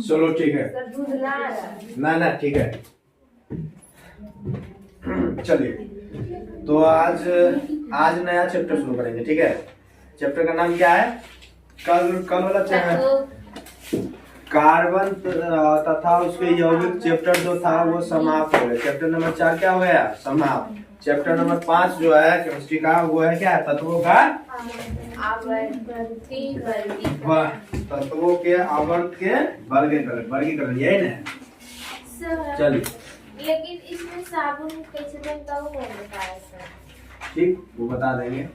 चलो ठीक है, सर दूध ला रहा है। ना ठीक है। चलिए, तो आज नया चैप्टर शुरू करेंगे, ठीक है। चैप्टर का नाम क्या है? कल वाला कार्बन तथा उसके यौगिक चैप्टर जो था वो समाप्त हो गया। चैप्टर नंबर 4 क्या हो गया? समाप्त। चैप्टर नंबर 5 जो है केमिस्ट्री का, वो है क्या? तत्वों का तत्वों के आवर्त के वर्गीकरण, यही ना। चलिए, लेकिन इसमें साबुन कैसे बनता है वो कौन बताया सर? ठीक, वो बता देंगे।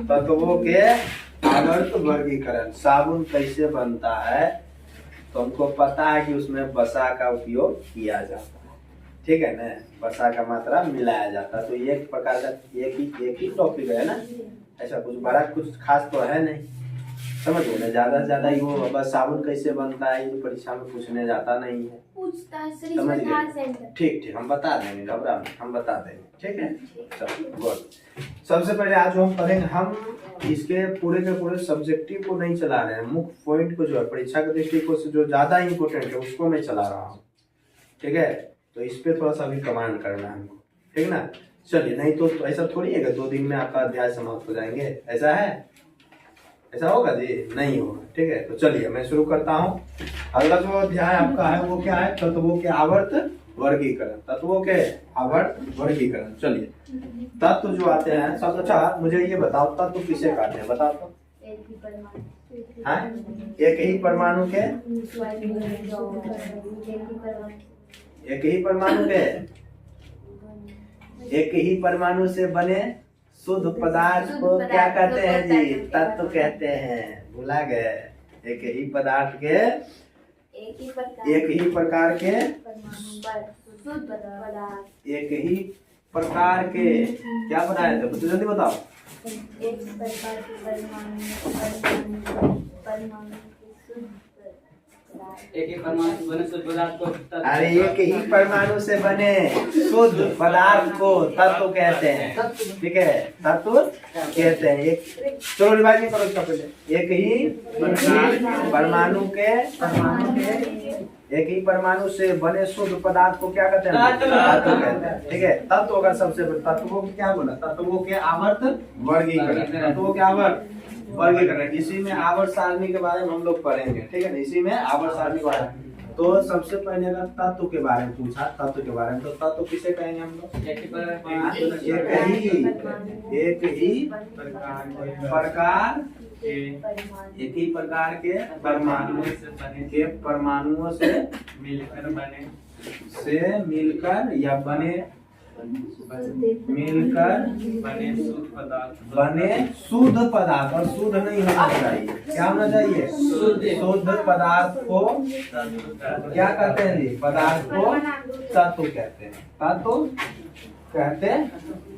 तत्वों के आवर्त वर्गीकरण। साबुन कैसे बनता है? तो हमको पता है कि उसमें वसा का उपयोग किया जाता है, ठीक है ना। वसा का मात्रा मिलाया जाता है। तो एक प्रकार का एक ही टॉपिक है ना, ऐसा कुछ बड़ा कुछ खास तो है नहीं, समझ लो ना। ज्यादा से ज्यादा ही वो बस साबुन कैसे बनता है ये परीक्षा में पूछने जाता नहीं है, समझ गए? ठीक, हम बता देंगे, घबरा मत, हम बता देंगे, ठीक है। चलो गुड। सबसे पहले आज हम पढ़ेंगे, हम इसके पूरे के पूरे सब्जेक्टिव को नहीं चला रहे हैं, मुख्य पॉइंट को जो है परीक्षा के दृष्टिकोण से जो ज्यादा इंपोर्टेंट है उसको मैं चला रहा हूँ, ठीक है। तो इस पे थोड़ा सा भी कमांड करना है हमको, ठीक ना। चलिए, नहीं तो ऐसा थोड़ी है 2 दिन में आपका अध्याय समाप्त हो जाएंगे, ऐसा है? ऐसा होगा जी? नहीं होगा, ठीक है। तो चलिए मैं शुरू करता हूँ। अगला जो अध्याय आपका है वो क्या है? तत्वों के आवर्त वर्गीकरण। तत्वों के आवर्त वर्गीकरण। चलिए, तत्व जो आते हैं सब। अच्छा, मुझे ये बताओ, तत्व किसे कहते हैं? बताओ तो। एक ही परमाणु के एक ही परमाणु से बने शुद्ध पदार्थ को क्या कहते हैं जी? तत्व कहते हैं। भुला गए? एक ही पदार्थ के एक ही प्रकार के एक ही प्रकार के क्या बनाए थे? तो जल्दी बताओ। एक प्रकार के एक ही परमाणु से बने शुद्ध पदार्थ को अरे एक ही परमाणु से बने शुद्ध पदार्थ को तत्व कहते हैं, ठीक है। तत्व कहते हैं। एक चलो रिवाइज करो इसका पहले। एक ही परमाणु से बने शुद्ध पदार्थ को क्या कहते हैं? तत्व कहते हैं, ठीक है। तत्व अगर सबसे तत्वों की क्या बोला? तत्वों के आवर्त वर्गीकरण। तत्वों के आवर्त वर्गीकरण। इसी में आवर्त सारणी के बारे में हम लोग पढ़ेंगे, ठीक है ना। इसी में आवर्त सारणी के बारे में। तो सबसे पहले अगर तत्व के बारे में पूछा, तत्व के बारे में, तो तत्व किसे कहेंगे हम लोग? एक ही प्रकार के परमाणुओं से मिलकर या बने शुद्ध पदार्थ। और शुद्ध नहीं होना चाहिए, क्या होना चाहिए? शुद्ध पदार्थ को क्या कहते हैं जी? पदार्थ को तत्व कहते हैं। तत्व कहते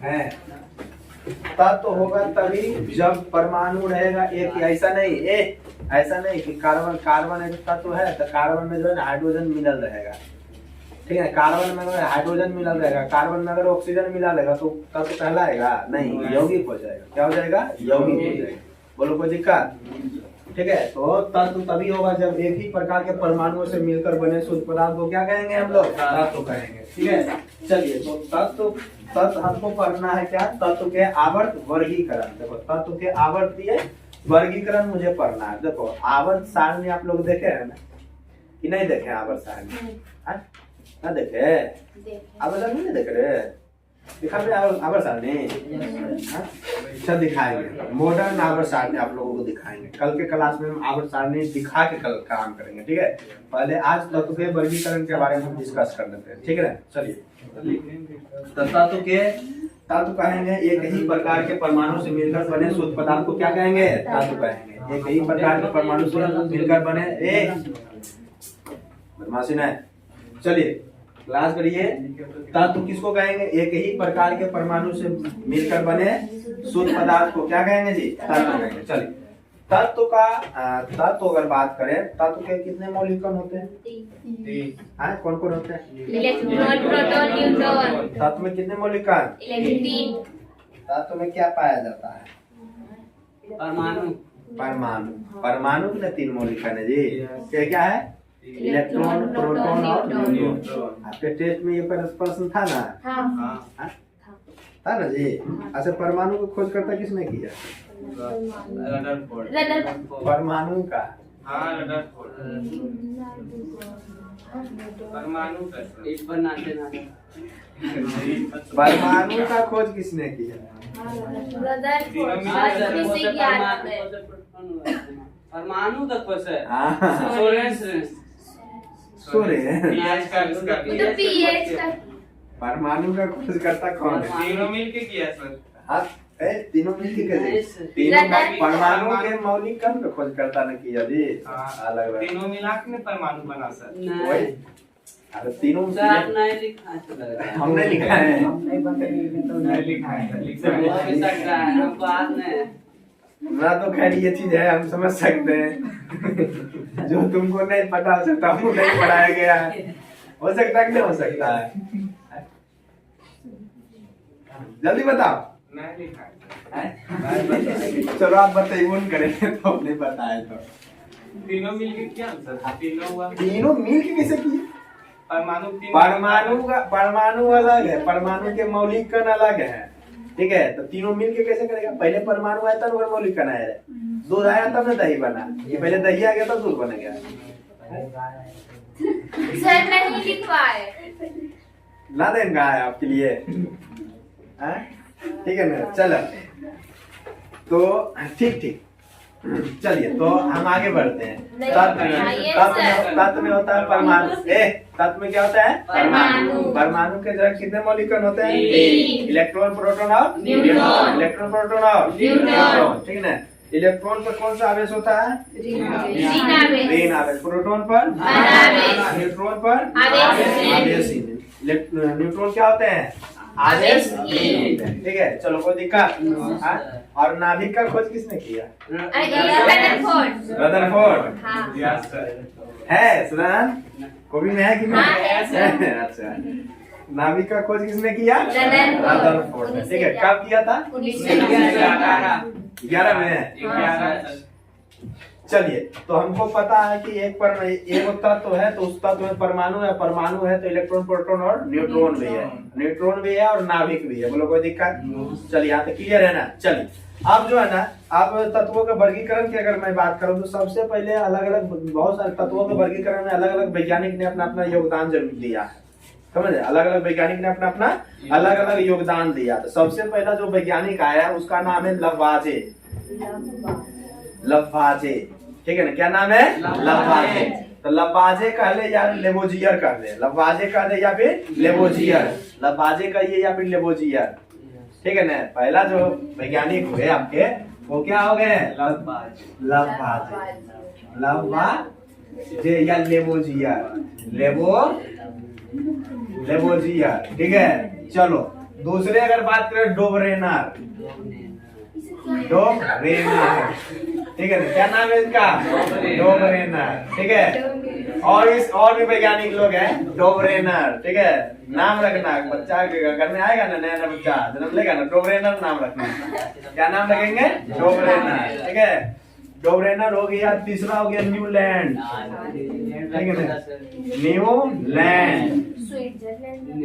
हैं। तत्व होगा तभी जब परमाणु रहेगा एक। ऐसा नहीं कि कार्बन एक तत्व है तो कार्बन में जो है हाइड्रोजन मिलल रहेगा, ठीक है। कार्बन में अगर हाइड्रोजन मिला रहेगा, कार्बन में अगर ऑक्सीजन मिला रहेगा तो तत्व कहलाएगा नहीं, यौगिक हो जाएगा। क्या हो जाएगा? यौगिक हो जाएगा। बोलो कोई दिक्कत? ठीक है। तो तत्व तभी होगा जब एक ही प्रकार के परमाणुओं से मिलकर बने शुद्ध पदार्थ को क्या कहेंगे हम लोग? तत्व कहेंगे, ठीक है। चलिए, तो तत्व हमको पढ़ना है क्या? तत्व के आवर्त वर्गीकरण। देखो, तत्व के आवर्तीय वर्गीकरण मुझे पढ़ना है। देखो, आवर्त सारणी आप लोग देखे है ना कि नहीं देखे? आवर्त सारणी ना देखे? आवर्त सारणी नहीं देख रहे? दिखा दे आवर्त सारणी। अच्छा, दिखाएंगे मॉडर्न आवर्त सारणी आप लोगों को दिखाएंगे। कल के क्लास में हम आवर्त सारणी दिखा के कल काम करेंगे, ठीक है। पहले आज तत्व के वर्गीकरण के बारे में हम डिस्कस कर लेते हैं, ठीक है। चलिए, तत्व के धातु कहेंगे। एक ही प्रकार के परमाणु से मिलकर बने शुद्ध पदार्थ को क्या कहेंगे? धातु कहेंगे। एक ही प्रकार के परमाणु से मिलकर बने बदमाशी न है। चलिए क्लास करिए। धातु किसको कहेंगे? एक ही प्रकार के परमाणु से मिलकर बने शुद्ध पदार्थ को क्या कहेंगे जी? धातु कहेंगे। चलिए तत्व का तत्व अगर बात करें, तत्व के कितने मौलिक कण होते हैं? 3। कौन कौन होते हैं? Electron, proton, neutron. तत्व में कितने मौलिक कण? 3। तत्व में क्या पाया जाता है? परमाणु। परमाणु। परमाणु में 3 मौलिक कण है जी। क्या है? इलेक्ट्रॉन, प्रोटॉन और न्यूट्रॉन। आपके टेस्ट में ये प्रश्न था ना? हाँ था ना जी। अच्छा परमाणु को खोज करता किसने किया? परमाणु का परमाणु का खोज किसने किया? परमाणु तक खोज है परमाणु का खोज करता कौन है? तीनों मिलके किया सर। हाँ तीनों मिलके कैसे? तीनों परमाणु के मौलिक कण का खोज करता न किया जी। अलग अलग तीनों मिला के परमाणु बना सर। वही अरे तीनों हमने लिखा है। हमने लिखा है। लिखा है हमको याद नहीं है। ना तो खैर ये चीज है हम समझ सकते हैं। जो तुमको नहीं पता हो सकता वो नहीं पढ़ाया गया है। हो सकता है कि नहीं हो सकता है? जल्दी बताओ। नहीं लिखा है। चलो आप बताइए उन करेंगे तो अपने बताए तो। तीनों मिलके किया सर। तीनों हुआ। तीनों मिलके कैसे किए? परमाणु परमाणु अलग है। परमाणु के मौलिक कण अलग है। ठीक है तो तीनों मिलके कैसे करेगा? पहले परमाणु आया तब मौलिक कण आया। दूध आया तब न दही बना। ये पहले दही आ गया तब दूध बन गया। सर नहीं लिखवाए। ला देंगे आपके लिए। ठीक है ना? चलो तो ठीक चलिए तो हम आगे बढ़ते हैं। तत्व में होता है परमाणु। तत्व में क्या होता है? परमाणु। परमाणु के जगह कितने मौलिक कण होते हैं? 3। इलेक्ट्रॉन, प्रोटॉन और न्यूट्रॉन। इलेक्ट्रॉन, प्रोटॉन और न्यूट्रॉन। ठीक है ना? इलेक्ट्रॉन पर कौन सा आवेश होता है? ऋण आवेश। प्रोटॉन पर आवेश। न्यूट्रॉन पर आवेश। न्यूट्रॉन क्या होते हैं? आवेश। ठीक है चलो कोई दिक्कत? और नाभिक का खोज किसने किया? रदरफोर्ड। है सुना? कॉपी में है कि नहीं? अच्छा नाभिक का खोज किसने किया? रदरफोर्ड। ठीक है कब किया था? 11 में। चलिए तो हमको पता है कि एक तत्व है तो उस तत्व में परमाणु है। परमाणु है तो इलेक्ट्रॉन, प्रोटॉन और न्यूट्रॉन भी है। न्यूट्रॉन भी है और नाभिक भी है। बोलो कोई दिक्कत? चलिए यहाँ तक क्लियर है ना? चलिए अब जो है ना आप तत्वों का वर्गीकरण की अगर मैं बात करूं तो सबसे पहले अलग अलग बहुत सारे तत्वों के वर्गीकरण में अलग अलग वैज्ञानिक ने अपना अपना योगदान जरूर दिया है। समझे? अलग अलग वैज्ञानिक ने अपना अपना अलग अलग योगदान दिया। तो सबसे पहला जो वैज्ञानिक आया उसका नाम है लवाजे। ठीक है ना? क्या नाम है? लवाजे। तो लवाजे कह ले या लेबोजियर कह ले। लवाजे कह ले या फिर लेबोजियर। लवाजे कहिए या फिर लेबोजियर। ठीक है ना? पहला जो वैज्ञानिक हुए आपके वो क्या हो गए? लवाजे या लेबोजियर। लेबोजियर। ठीक है चलो दूसरे अगर बात करें डोबरेनर। ठीक है ना? क्या नाम है इसका? डोबरेनर। ठीक है और भी वैज्ञानिक लोग हैं डोबरेनर। ठीक है नाम रखना बच्चा के घर में आएगा ना नया बच्चा जन्म लेगा ना डोबरेनर नाम रखना। क्या नाम रखेंगे? डोबरेनर। ठीक है डोबरेनर हो गया। तीसरा हो गया न्यूलैंड। ठीक है ना? न्यूलैंड।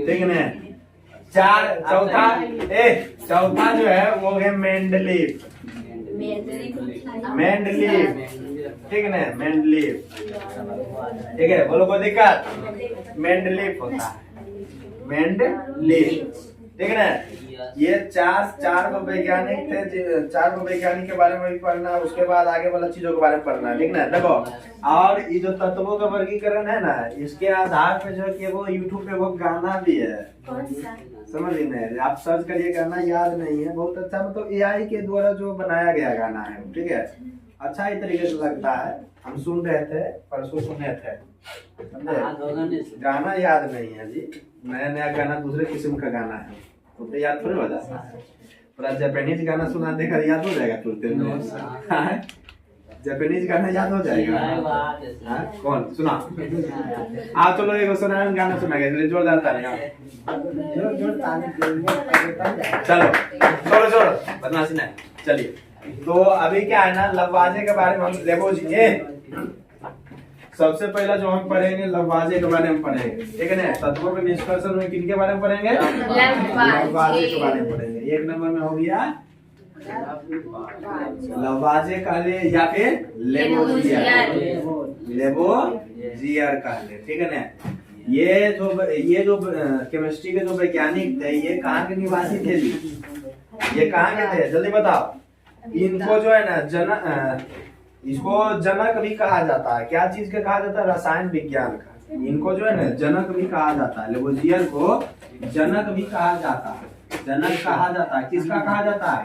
ठीक है ना? चौथा जो है वो है मेंडलीफ। ठीक है ना? मेंडलीफ। ठीक है बोलो कोई दिक्कत? मेंडलीफ होता है। मेंडलीफ। ठीक है ना? ये चार गो वैज्ञानिक थे। 4 गो वैज्ञानिक के बारे में भी पढ़ना उसके बाद आगे वाला चीजों के बारे में पढ़ना। ठीक ना? देखो और ये जो तत्वों का वर्गीकरण है ना इसके आधार पे जो है कि वो यूट्यूब पे वो गाना भी है। समझ ही नहीं, आप सर्च करिए, गाना याद नहीं है, बहुत अच्छा, मतलब एआई के द्वारा जो बनाया गया गाना है, ठीक है, अच्छा ही तरीके से लगता है। हम सुन रहे थे, परसों सुने थे, समझे? गाना याद नहीं है जी, नया नया गाना दूसरे किस्म का गाना है, तो याद थोड़ी हो जाता है। पूरा जापानीज गाना सुना देकर याद हो जाएगा तुरंत में, जापानीज गाना याद हो जाएगा। हाँ, कौन सुना? आप चलो एक सुना गाना सुना गया, जोरदार तालियां, चलो छोड़ो छोड़ो बदमाशी नहीं, चलिए। तो अभी क्या है ना, लफाजे के बारे में हम लेबोजिए, सबसे पहला जो हम पढ़ेंगे लफाजे के बारे में पढ़ेंगे, ठीक है ना। तत्वों के निष्कर्षण में किनके बारे में पढ़ेंगे? लफाजे के बारे में पढ़ेंगे। एक नंबर में हो गया लफाजे कहले या फिर लेबोजियर, लेबोजियर कहले, ठीक है ना। ये जो केमिस्ट्री के जो वैज्ञानिक थे, ये कहाँ के निवासी थे जी? ये कहाँ के थे, जल्दी बताओ। इनको जो है ना इसको जनक भी कहा जाता है। क्या चीज का कहा जाता है? रसायन विज्ञान का। इनको जो है ना जनक भी कहा जाता है, लेबोजियर को जनक भी कहा जाता है। जनक कहा जाता है, किसका कहा जाता है?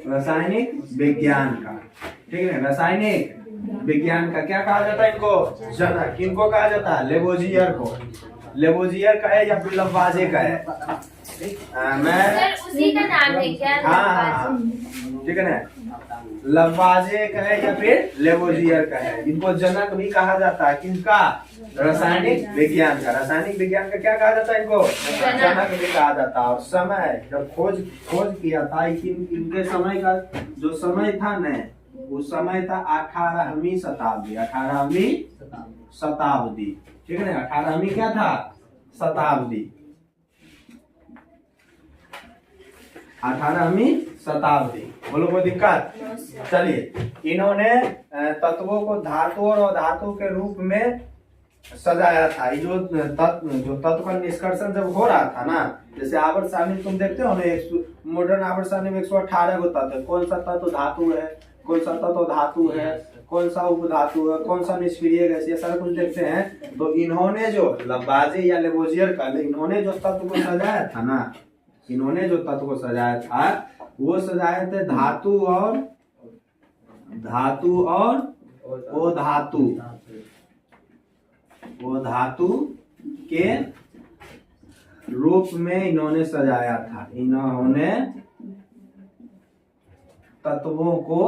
रासायनिक विज्ञान का, ठीक है। रासायनिक विज्ञान का क्या कहा जाता है इनको? जनक। किनको कहा जाता है? लेबोजियर को। लेबोजियर का है या फिर लफाजे का है? मैं उसी का नाम है क्या? हाँ, ठीक है ना। लफाजे का है या फिर लेबोजियर का है। इनको जनक भी कहा जाता है, किसका? रासायनिक विज्ञान का। रासायनिक विज्ञान का क्या कहा जाता है इनको? जनक भी कहा जाता है। और समय जब खोज किया था, इनके समय का जो समय था न, उस समय था 18वीं शताब्दी। 18वीं शताब्दी, ठीक है ना। 18वीं क्या था? शताब्दी। 18वीं शताब्दी। बोलो कोई दिक्कत? चलिए, इन्होंने तत्वों को धातु और अधातु के रूप में सजाया था। ये जो तत्व का निष्कर्षण जब हो रहा था ना, जैसे आवर्त सारणी तुम देखते हो ना, मॉडर्न आवर्त सारणी में 118 को तत्व है। कौन सा तत्व धातु है, कौन सा तत्व धातु है, कौन सा उपधातु है, कौन सा निष्क्रिय गैस, ये सारा कुछ देखते हैं। तो इन्होंने जो लफाजे या लेबोजियर का, इन्होंने जो तत्व को सजाया था ना, इन्होंने जो तत्व को सजाया था, वो सजाए थे धातु और वो धातु के रूप में इन्होंने सजाया था। इन्होंने तत्वों को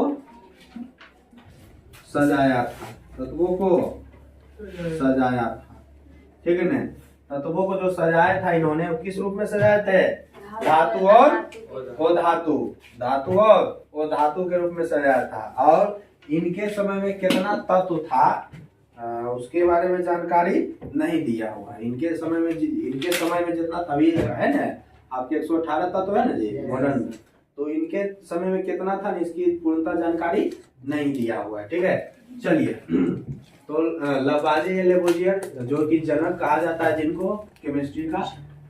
सजाया था, ठीक है ना। तत्वों को जो सजाया था इन्होंने, किस रूप में सजाए थे? धातु और धातु के रूप में सजाया था। और इनके समय में कितना तत्व था उसके बारे में जानकारी नहीं दिया हुआ। इनके समय में जितना तभी है ना, आपके 118 तत्व है ना जी मॉडर्न में, तो इनके समय में कितना था इसकी पूर्णतः जानकारी नहीं दिया हुआ है, ठीक है। चलिए, तो लफाजे या लेबोजियर जो कि जनक कहा जाता है जिनको, केमिस्ट्री का,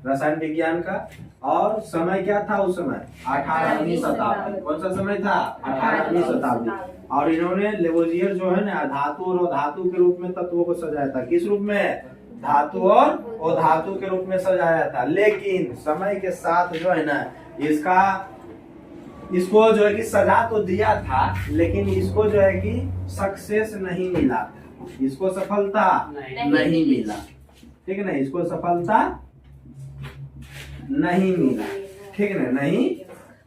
रसायन विज्ञान का। और समय क्या था उस समय? 18वीं शताब्दी। कौन सा समय था? 18वीं शताब्दी। और इन्होंने लेबोजियर जो है ना, धातु और अधातु के रूप में तत्वों को सजाया था। किस रूप में? धातु और अधातु के रूप में सजाया था। लेकिन समय के साथ जो है ना, इसको जो है कि सजा तो दिया था, लेकिन इसको जो है कि सक्सेस नहीं मिला था, इसको सफलता नहीं मिला, ठीक है ना। इसको सफलता नहीं मिला, ठीक है ना, नहीं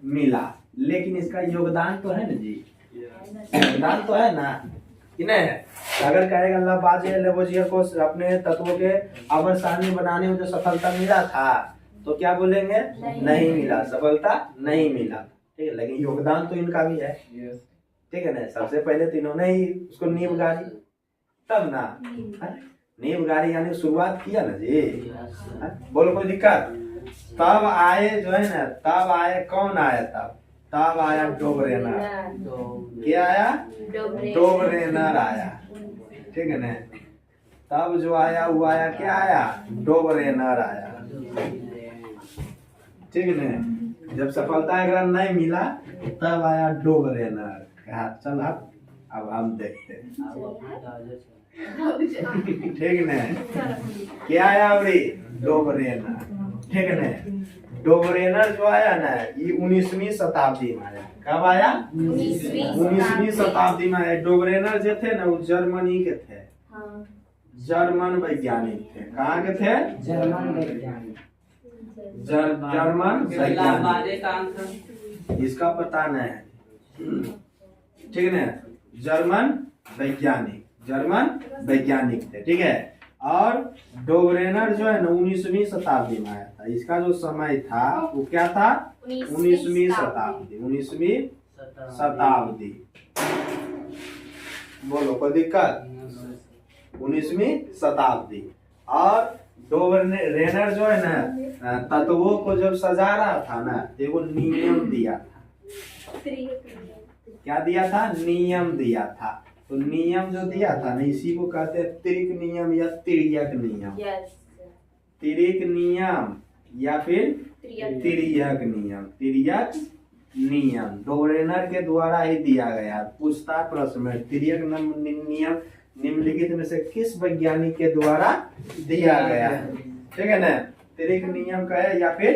मिला। लेकिन इसका योगदान तो है ना जी, योगदान तो है ना कि नहीं? अगर कहेगा लफाजे लेबोजियर को अपने तत्वों के आवर्त सारणी बनाने में जो सफलता मिला था, तो क्या बोलेंगे? नहीं मिला, सफलता नहीं मिला, ठीक है। लेकिन योगदान तो इनका भी है, ठीक है ना। सबसे पहले तो इन्होंने ही उसको नींव गाड़ी, तब ना नींव गाड़ी यानी शुरुआत किया ना जी। बोलो कोई दिक्कत? तब आए जो है ना, तब आए, कौन आया तब आया डोबरेनर। क्या आया? डोबरेनर आया, ठीक है ना। तब जो आया वो आया, क्या आया? डोबरेनर आया, ठीक है ना। जब सफलता अगर नहीं मिला तब आया डोबरेनर। कहा चल अब हम देखते हैं, ठीक ने क्या आया अबरी डोबरेनर, ठीक ने। डोबरेनर जो आया ना ये 19वीं शताब्दी में आया। कब आया? 19वीं शताब्दी में आया। डोबरेनर जो थे ना वो जर्मनी के थे, जर्मन वैज्ञानिक थे। कहाँ के थे? जर्मन वैज्ञानिक। जर्मन वैज्ञानिक। बाजे काम था। इसका पता नहीं है, ठीक है। जर्मन वैज्ञानिक, जर्मन वैज्ञानिक थे, ठीक है। और डोबरेनर जो है ना 19वीं शताब्दी में आया था। इसका जो समय था वो क्या था? 19वीं शताब्दी। 19वीं शताब्दी। बोलो कोई दिक्कत? 19वीं शताब्दी। और डोबरेनर जो है ना तत्वों को जब सजा रहा था ना एगो नियम दिया था। क्या दिया था? नियम दिया था। तो नियम जो दिया था ना इसी को कहते हैं तिर्क नियम या तिर्यक नियम। तिर्क नियम या फिर तिर्यक नियम। तिर्यक नियम डोबरेनर के द्वारा ही दिया गया। पूछता प्रश्न में तिर्यक नियम निम्नलिखित में से किस वैज्ञानिक के द्वारा दिया गया है, ठीक है ना। तिर्यक नियम का है या फिर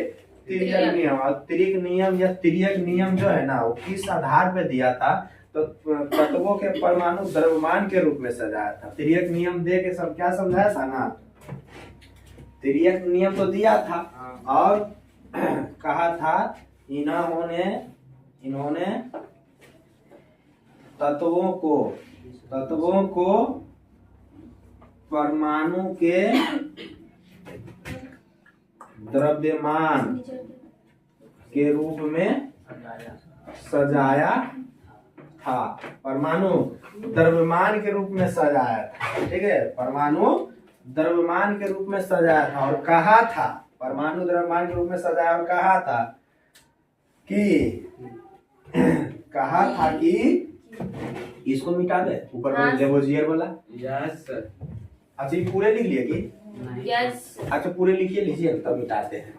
तिर्यक नियम। और तिर्यक नियम या तिर्यक नियम जो है ना वो किस आधार पे दिया था? तो तत्वों के परमाणु द्रव्यमान के रूप में सजाया था। तिर्यक नियम दे के सब क्या समझाया था ना? तिर्यक नियम तो दिया था और कहा था इन्होंने तत्वों को परमाणु के द्रव्यमान के रूप में सजाया था। परमाणु द्रव्यमान के रूप में सजाया था, ठीक है। परमाणु द्रव्यमान के रूप में सजाया था और कहा था, परमाणु द्रव्यमान के रूप में सजाया और कहा था कि इसको मिटा दे। ऊपर में लेवोजियर बोला। Yes sir. अच्छा ये पूरे लिख लिए कि? यस। अच्छा पूरे लिखिए, लीजिए तब मिटाते हैं।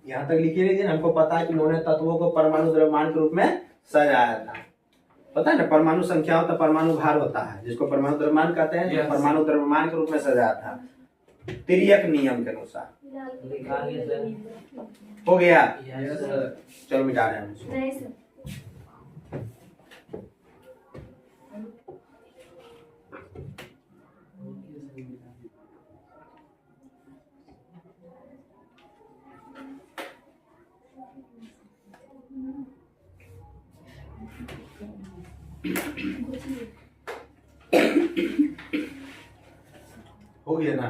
यहाँ तक लिखिए लीजिए। हमको पता है कि उन्होंने तत्वों को परमाणु द्रव्यमान के रूप में सजाया था। पता है ना परमाणु संख्या होता, परमाणु भार होता है जिसको परमाणु द्रव्यमान कहते हैं। yes. परमाणु द्रव्यमान के रूप में सजाया था तिर्यक नियम के अनुसार। हो गया? Yes sir. चलो मिटा रहे हैं उसको। नहीं सर। हो गया ना?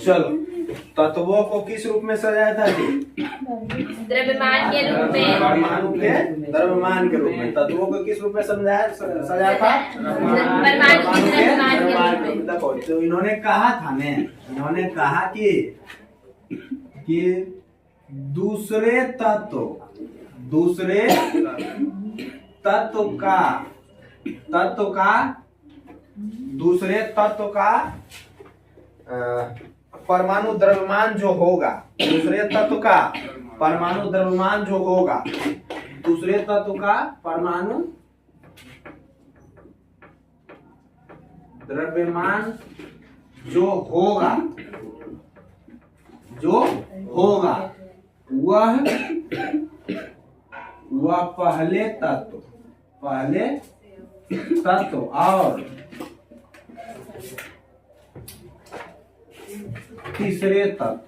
चलो तत्वों को किस रूप में सजाया था जी? द्रव्यमान के रूप में। परमाणु के द्रव्यमान के रूप में। तत्वों को किस रूप में सजाया था? परमाणु के द्रव्यमान के रूप में। देखो तो इन्होंने कहा था ने, इन्होंने कहा कि दूसरे तत्व का परमाणु द्रव्यमान जो होगा, दूसरे तत्व का परमाणु द्रव्यमान जो होगा, दूसरे तत्व का परमाणु द्रव्यमान जो होगा वह पहले तत्व और तीसरे तत्व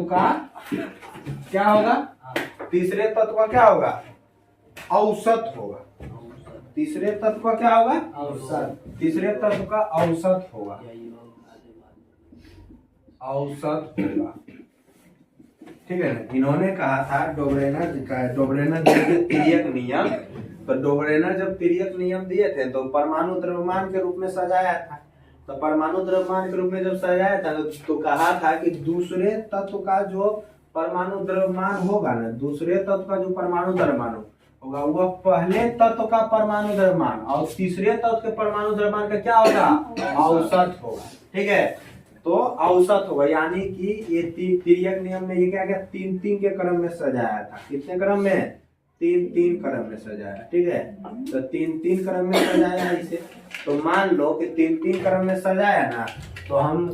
का क्या होगा? तीसरे तत्व का क्या होगा? औसत होगा। तीसरे तत्व का क्या होगा? औसत। तीसरे तत्व का औसत होगा। ठीक है ना? इन्होंने कहा था डोबरेनर तिर्यक नियम। तो डोबरेनर जब तिर्यक नियम दिए थे तो परमाणु द्रव्यमान के रूप में सजाया था। तो परमाणु द्रव्यमान के रूप में जब सजाया था तो कहा था कि दूसरे तत्व का जो परमाणु द्रव्यमान होगा ना, दूसरे तत्व का जो परमाणु द्रव्यमान होगा वह पहले तत्व का परमाणु द्रव्यमान और तीसरे तत्व के परमाणु द्रव्यमान का क्या होगा, औसत होगा। ठीक है, तो औसत होगा, यानी कि ये तिर्यक नियम में ये क्या गया, 3-3 के क्रम में सजाया था। कितने क्रम में, 3-3 क्रम में सजाया। ठीक है, तो 3-3 क्रम में सजाया इसे। तो मान लो कि 3-3 क्रम में सजाया ना, तो हम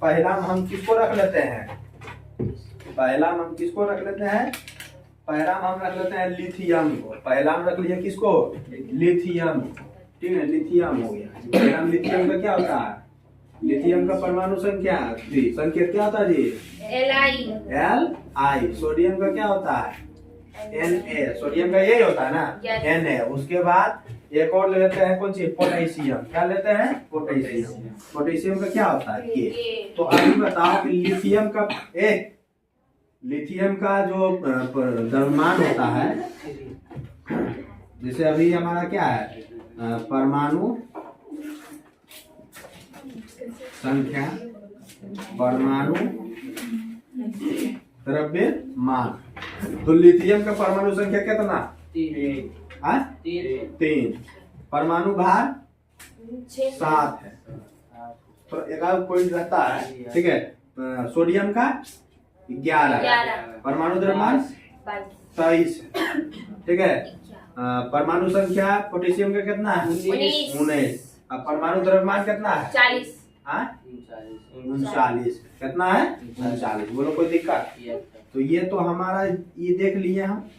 पहला में हम किसको रख लेते हैं, पहला में हम किसको रख लेते हैं, पहला में हम रख लेते हैं लिथियम को। पहला में रख लीजिए किसको, लिथियम। ठीक है, लिथियम हो गया। पहला में लिथियम का क्या होता है, लिथियम का परमाणु संख्या संकेत क्या होता है जी, Li। सोडियम का क्या होता है, Na। सोडियम का यही होता है ना, Na। उसके बाद एक और ले लेते हैं, कौन सी, पोटेशियम। क्या लेते हैं, पोटेशियम। पोटेशियम का क्या होता है, K। तो अभी बताओ कि लिथियम का जो द्रव्यमान होता है, जैसे अभी हमारा क्या है, परमाणु संख्या, परमाणु द्रव्यमान। तो लिथियम का परमाणु संख्या कितना, 3। परमाणु भार 7 है। तो एक पॉइंट रहता है। ठीक है, सोडियम का 11, परमाणु द्रव्यमान 23 है। ठीक है, परमाणु संख्या पोटेशियम का कितना है, 19। अब परमाणु द्रव्यमान कितना है, 40। 39 कितना है, 39। बोलो कोई दिक्कत, तो ये तो हमारा ये देख लिए हम।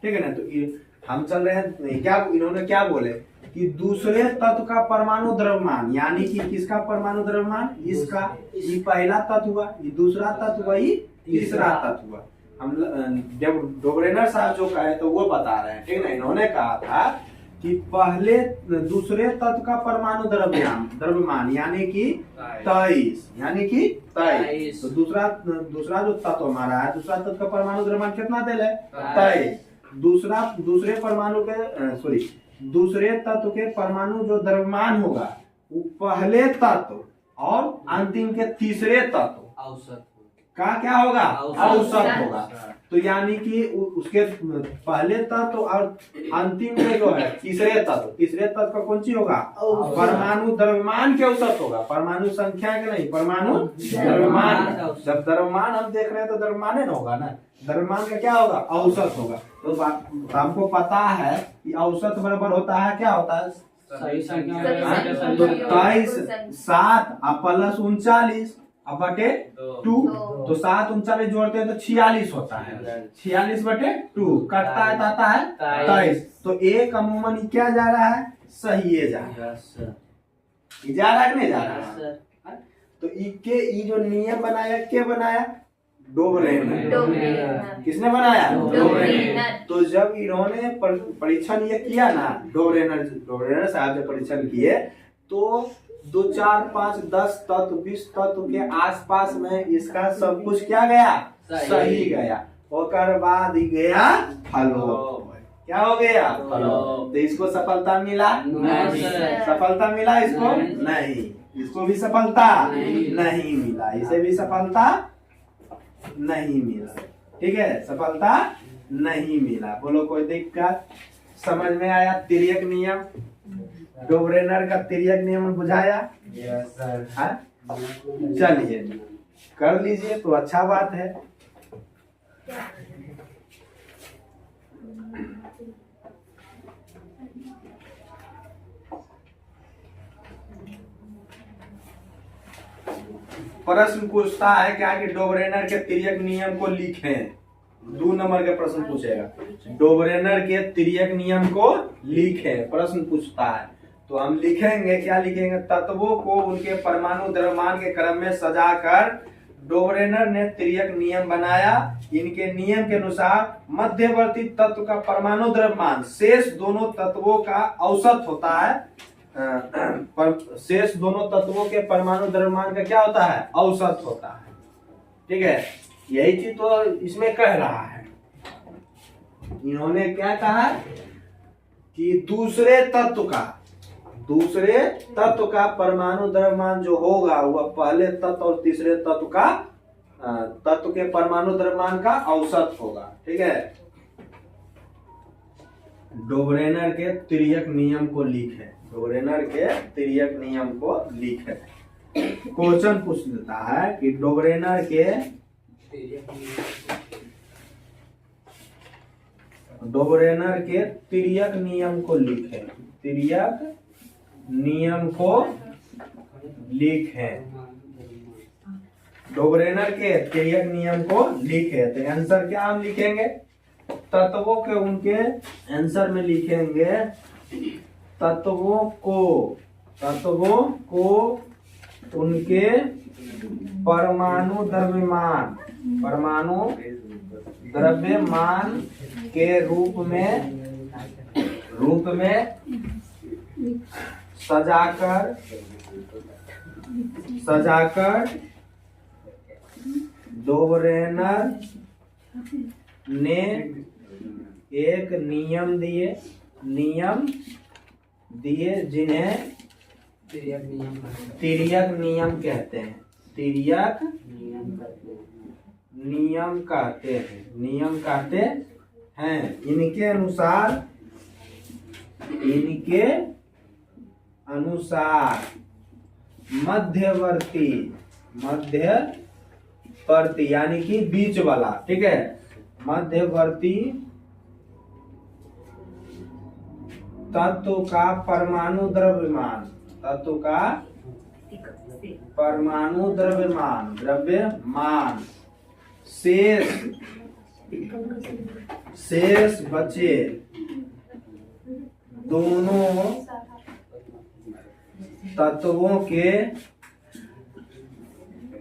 ठीक है ना, तो ये हम चल रहे हैं क्या, इन्होंने क्या बोले कि दूसरे तत्व का परमाणु द्रव्यमान, यानी कि किसका परमाणु द्रव्यमान, इसका, ये पहला तत्व हुआ, ये दूसरा तत्व हुआ, ये तीसरा तत्व हुआ। हम जब डोबरेनर साहब जो कहे तो वो बता रहे हैं। ठीक है ना, इन्होंने कहा था कि पहले दूसरे तत्व का परमाणु द्रव्यमान यानी कि 23, तो दूसरा जो तत्व हमारा है, दूसरा तत्व का परमाणु द्रव्यमान कितना दे है, 23। दूसरे तत्व के परमाणु जो द्रव्यमान होगा वो पहले तत्व और अंतिम के तीसरे तत्व औसत का क्या होगा, औसत होगा। तो यानी कि उसके पहले तत्व और अंतिम में जो है तीसरे तत्व का कौन सी होगा, परमाणु द्रव्यमान के औसत होगा, परमाणु संख्या के नहीं, परमाणु द्रव्यमान। जब द्रव्यमान हम देख रहे हैं तो द्रव्यमान न होगा ना, द्रव्यमान का क्या होगा, औसत होगा। तो हमको पता है कि औसत बराबर होता है, क्या होता है, सही संख्या। तो 23 7 प्लस 39 अब बटे 2, तो 7 39 जोड़ते हैं तो 46 होता है। 46/2 कटता है, आता है 23। तो एक अमूमन क्या जा रहा है, सही है जा रहा है कि नहीं जा रहा है। तो इके ये जो नियम बनाया, क्या बनाया, डोबरेनर। किसने बनाया, डोबरेनर। तो जब इन्होंने परीक्षण ये किया ना, डोबरेनर साहब जब परीक्षण किए तो 2 4 5 10 तत्व 20 तत्व के आसपास में इसका सब कुछ क्या गया, सही गया। और बाद ही गया फलोप, क्या हो गया, फलोप। तो इसको सफलता मिला, सफलता मिला इसको नहीं, इसको भी सफलता नहीं मिला, इसे भी सफलता नहीं मिला। ठीक है, सफलता नहीं मिला। बोलो कोई दिक्कत, समझ में आया। तिर्यक नियम, डोबरेनर का तिर्यक नियम बुझाया, यस सर। चलिए कर लीजिए तो अच्छा बात है। प्रश्न पूछता है क्या कि डोबरेनर के तिर्यक नियम को लिखें। 2 नंबर का प्रश्न पूछेगा, डोबरेनर के तिर्यक नियम को लिखें, प्रश्न पूछता है। तो हम लिखेंगे, क्या लिखेंगे, तत्वों को उनके परमाणु द्रव्यमान के क्रम में सजाकर डोबरेनर ने तिर्यक नियम बनाया। इनके नियम के अनुसार मध्यवर्ती तत्व का परमाणु द्रव्यमान शेष दोनों तत्वों का औसत होता है। शेष दोनों तत्वों के परमाणु द्रव्यमान का क्या होता है, औसत होता है। ठीक है, यही चीज तो इसमें कह रहा है। इन्होंने क्या कहा कि दूसरे तत्व दूसरे तत्व का परमाणु द्रव्यमान जो होगा वह पहले तत्व और तीसरे तत्व का तत्व के परमाणु द्रव्यमान का औसत होगा। ठीक है, डोबरेनर के तिर्यक नियम को लिखे। डोबरेनर के तिर्यक नियम को लिखे। क्वेश्चन पूछ लेता है कि डोबरेनर के तिर्यक नियम को लिखे। तिर्यक नियम को लिखे। डोबरेनर के तिर्यक नियम को लिखे। तो आंसर क्या हम लिखेंगे? तत्वों के उनके आंसर में लिखेंगे तत्वों को उनके परमाणु द्रव्यमान के रूप में सजाकर डोबरेनर ने एक नियम दिए जिन्हें तिर्यक नियम कहते हैं। तिर्यक नियम कहते हैं। इनके अनुसार मध्यवर्ती यानी कि बीच वाला, ठीक है, मध्यवर्ती तत्व का परमाणु द्रव्यमान शेष बचे दोनों तत्वों के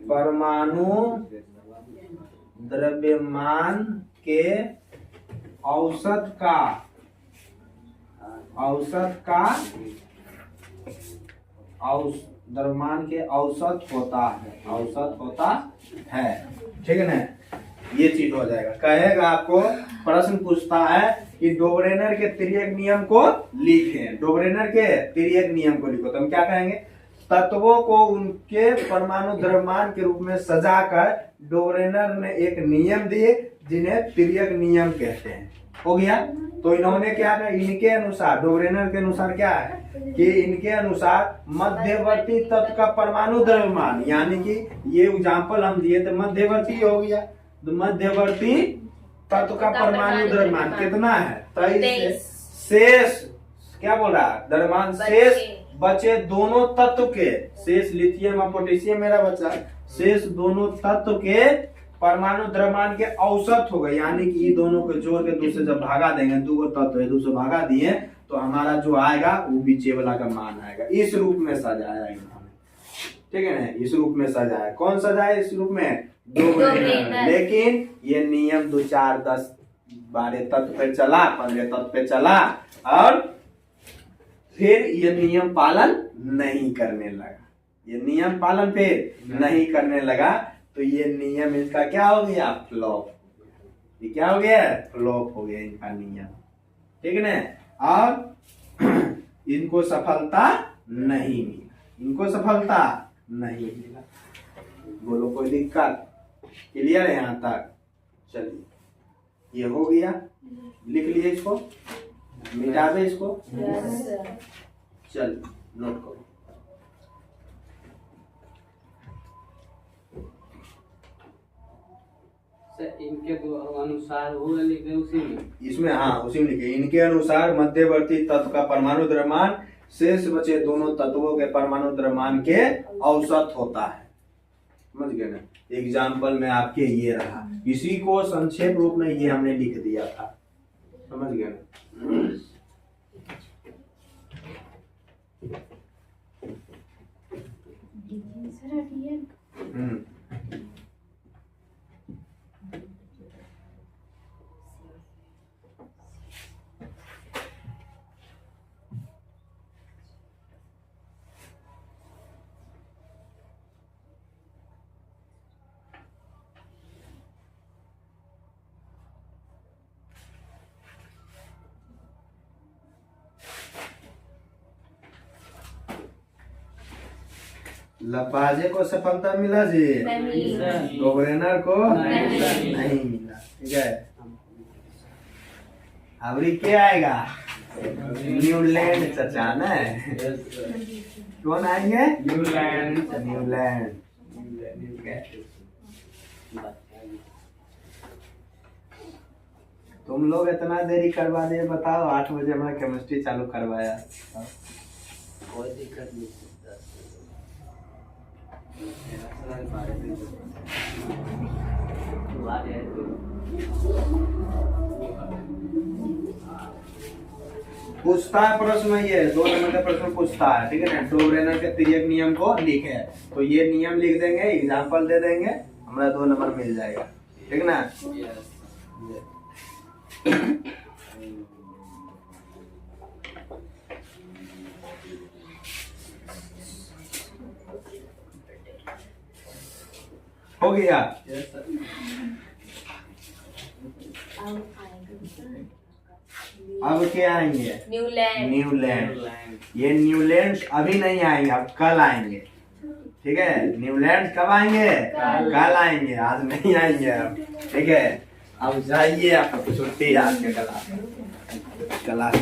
परमाणु द्रव्यमान के द्रव्यमान के औसत होता है। ठीक है ना, ये चीज हो जाएगा। कहेगा आपको प्रश्न पूछता है कि डोबरेनर के तिर्यक नियम को लिखें। डोबरेनर के तिर्यक नियम को लिखो तो हम क्या कहेंगे? तत्वों को उनके परमाणु द्रव्यमान के रूप में सजाकर डोबरेनर ने एक नियम दिए जिन्हें तिर्यक नियम कहते हैं। हो गया। तो इन्होंने क्या कहा? इनके अनुसार, डोबरेनर के अनुसार क्या है कि इनके अनुसार मध्यवर्ती तत्व का परमाणु द्रव्यमान, यानी कि ये एग्जाम्पल हम दिए तो मध्यवर्ती हो गया। तो मध्यवर्ती तत्व का परमाणु द्रव्यमान कितना है? 23। शेष क्या बोल रहा है? द्रव्यमान शेष बचे दोनों तत्व के, शेष लिथियम और पोटेशियम मेरा बचा, शेष दोनों तत्व के परमाणु द्रव्यमान के औसत हो गए, यानी कि ये दोनों को जोड़ के दूसरे जब भागा देंगे, दो तत्व है दूसरे भागा दिए तो हमारा जो आएगा वो बीचे वाला का मान आएगा। इस रूप में सजाया है इन्होंने। ठीक है ना, इस रूप में सजाया। कौन सजाया इस रूप में? डोबरेनर। लेकिन ये नियम 2, 4, 10, 12 तत्व पे चला, 15 तत्व पे चला और फिर ये नियम पालन नहीं करने लगा। तो ये नियम इसका क्या हो गया? फ्लॉप। ये क्या हो गया? फ्लॉप हो गया इनका नियम। ठीक है ना, और इनको सफलता नहीं मिला। बोलो कोई दिक्कत? क्लियर है यहाँ तक? चलिए, ये हो गया। लिख लिए इसको, मिटा दे इसको। चल नोट करो। इनके अनुसार वो लिखे उसी में, इसमें हाँ उसी में लिखे। इनके अनुसार मध्यवर्ती तत्व का परमाणु द्रव्यमान शेष बचे दोनों तत्वों के परमाणु द्रव्यमान के औसत होता है। समझ गए ना? एग्जाम्पल में आपके ये रहा, इसी को संक्षेप रूप में ये हमने लिख दिया था। समझ गए ना? लपाजे को सफलता मिला जी, नहीं। गवर्नर को नहीं। नहीं मिला। ठीक है, अबरी क्या आएगा? न्यूलैंड चचा ना, कौन आएंगे? न्यूलैंड। न्यूलैंड। ठीक है, तुम लोग इतना देरी करवा दिए, बताओ 8 बजे हमारा केमिस्ट्री चालू करवाया। कोई दिक्कत नहीं। पूछता है प्रश्न, ये 2 नंबर का प्रश्न पूछता है। ठीक है ना, डोब्रेनर के तिर्यक नियम को लिखे, तो ये नियम लिख देंगे, एग्जाम्पल दे देंगे, हमारा 2 नंबर मिल जाएगा। ठीक ना? हो गया। अब क्या आएंगे? न्यूलैंड। न्यूलैंड। ये न्यूलैंड अभी नहीं आएंगे, अब कल आएंगे। ठीक है, न्यूलैंड कब आएंगे? कल आएंगे, आज नहीं आएंगे अब। ठीक है, अब जाइए, आपको छुट्टी आज के क्लास।